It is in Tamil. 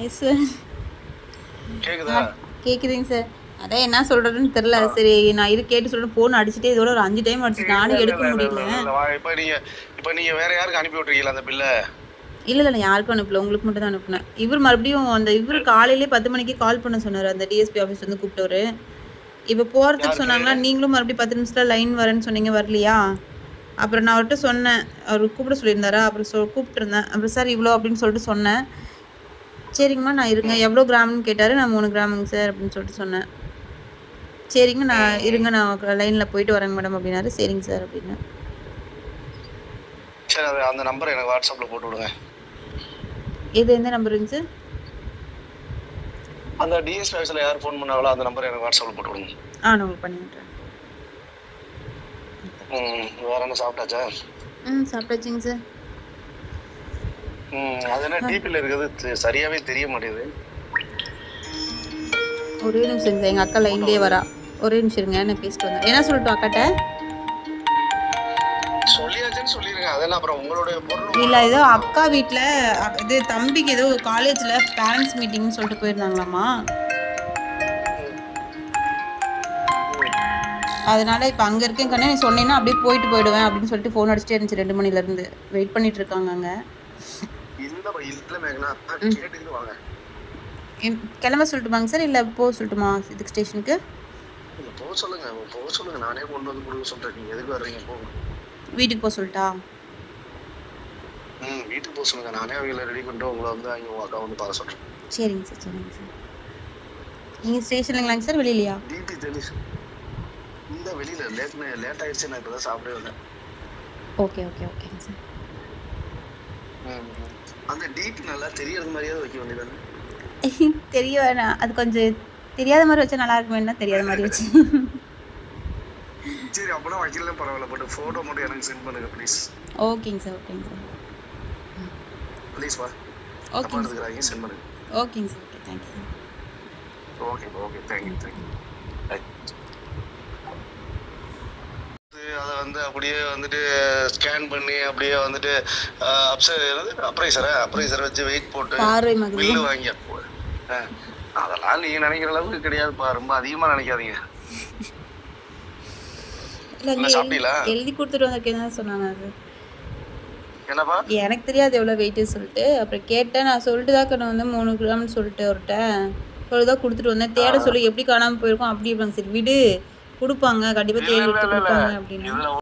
Yes sir. கேக்குதுங்க சார். அதான் என்ன சொல்றதுன்னு தெரியல. சரி நான் கேட்டு சொல்றேன். ஃபோன் அடிச்சுட்டே இதோட ஒரு 5 டைம் அடிச்சு நானும் எடுக்க முடியல. இப்போ நீங்க வேற யாருக்கு அனுப்பி விட்டுறீங்களா அந்த பில்ல? இல்ல யாருக்கும் அனுப்பல, உங்களுக்கு மட்டும் தான் அனுப்புனேன். இவர் மறுபடியும் அந்த இவர் காலையிலே 10 மணிக்கு கால் பண்ண சொன்னாரு. அந்த டிஎஸ்பி ஆஃபீஸ் வந்து கூப்பிட்டவரு. இப்போ போகிறதுக்கு சொன்னாங்களா, நீங்களும் மறுபடியும் 10 நிமிஷத்துல லைன் வரேன்னு சொன்னீங்க, வரலையா? அப்புறம் நான் அவர்கிட்ட சொன்னேன், அவர் கூப்பிட சொல்லியிருந்தாரா, அப்புறம் கூப்பிட்டுருந்தேன். அப்புறம் சார் இவ்வளோ அப்படின்னு சொல்லிட்டு சொன்னேன். சரிங்கம்மா நான் இருங்க, எவ்வளோ கிராம்னு கேட்டார். நான் 3 கிராமுங்க சார் அப்படின்னு சொல்லிட்டு சொன்னேன். சரிங்க நான் இருங்க, நான் லைனில் போயிட்டு வரேங்க மேடம் அப்படின்னாரு. சரிங்க சார் அப்படின்னு. சரி அந்த நம்பர் எனக்கு வாட்ஸ்அப்பில் போட்டு விடுங்க. இது எந்த நம்பருங்க சார்? அந்த டிஎஸ்பி ஆஃபீஸில் யார் ஃபோன் பண்ணாங்களோ அந்த நம்பர் எனக்கு வாட்ஸ்அப்பில் போட்டு விடுங்க. நான் உங்களுக்கு பண்ணி விட்றேன். வேற என்ன சாப்பிட்டாச்சா? சாப்பிட்டாச்சுங்க சார். அது என்ன டிபியில் இருக்கிறது சரியாவே தெரிய மாட்டேங்குது. ஒரே நிமிஷம் சார், எங்கள் அக்கா லைன்லேயே வரா. ஒரே நிமிஷம் இருங்க, நான் பேசிட்டு வந்தேன். என்ன சொல்லட்டும் அக்காட்ட? சொல்லியாச்சுன்னு சொல்லிருங்க. அதெல்லாம் அப்புறம் உங்களுடைய பொருள் இல்லை, ஏதோ அக்கா வீட்டில் இது தம்பிக்கு ஏதோ காலேஜில் பேரண்ட்ஸ் மீட்டிங்னு சொல்லிட்டு போயிருந்தாங்களாம்மா. அதனால இப்போ அங்கே இருக்கேன் கண்ணே, நீ சொன்னீங்கன்னா அப்படியே போயிடுவேன் அப்படின்னு சொல்லிட்டு ஃபோன் அடிச்சுட்டே இருந்துச்சு 2 மணிலேருந்து. வெயிட் பண்ணிட்டு இருக்காங்க அங்கே. கிளம்ப சொல்லட்டுமாங்க சார், இல்லை போக சொல்லட்டுமா இதுக்கு ஸ்டேஷனுக்கு? போக சொல்லுங்க, நானே கொண்டு வந்து கொடுக்க சொல்கிறேன். நீங்கள் எதுக்கு வர்றீங்க? போங்க. வீட்டுக்கு போக சொல்லிட்டா? வீட்டுக்கு போக சொல்லுங்க, நானே அவங்கள ரெடி பண்ணிட்டு உங்களை வந்து அவங்க உங்கள் அக்கா வந்து பார்க்க சொல்கிறேன். சரிங்க சார். நீங்கள் ஸ்டேஷனுங்களாங்க சார், வெளியிலையா? டிபி தெளிச்சு இந்த வெளியில் லேட் ஆயிடுச்சு, நான் இப்போ தான் சாப்பிடவே வந்தேன். ஓகேங்க சார். அந்த டிபி நல்லா தெரியறது மாதிரியாவது வைக்க வேண்டியதானே? தெரிய வேணாம், அது கொஞ்சம் தெரியாத மாதிரி வச்சா நல்லா இருக்குமே, தெரியாத மாதிரி வச்சு. சரி அப்போனா வைக்கல பரவாயில்ல, பட் ஃபோட்டோ மட்டும் எனக்கு சென்ட் பண்ணுங்க ப்ளீஸ். ஓகேங்க சார். ப்ளீஸ் வா. ஓகேங்க சார் சென்ட் பண்ணுங்க. ஓகேங்க சார். தேங்க்யூ. Okay thank you. அதை வந்து அப்படியே வந்துட்டு ஸ்கேன் பண்ணி அப்படியே வந்துட்டு அப்ரைசரை வச்சு வெயிட் போட்டு பில்லு வாங்கி அதெல்லாம் நீங்க நினைக்கிற அளவுக்கு கிடையாதுப்பா. ரொம்ப அதிகமா நினைக்காதீங்க. எழுதி கொடுத்துட்டு வந்திருக்கேன் சொன்னாங்க. என்னப்பா எனக்கு தெரியாது எவ்வளோ வெயிட்டு சொல்லிட்டு. அப்புறம் கேட்டேன், நான் சொல்லிட்டு தான் வந்து 3 கிராம்னு சொல்லிட்டு அவர்கிட்ட சொல்லிதான் கொடுத்துட்டு வந்தேன். தேட சொல்லி எப்படி காணாமல் போயிருக்கோம் அப்படி இருப்பாங்க. சரி விடு, கொடுப்பாங்க கண்டிப்பாக தேடி கொடுப்பாங்க அப்படின்னு.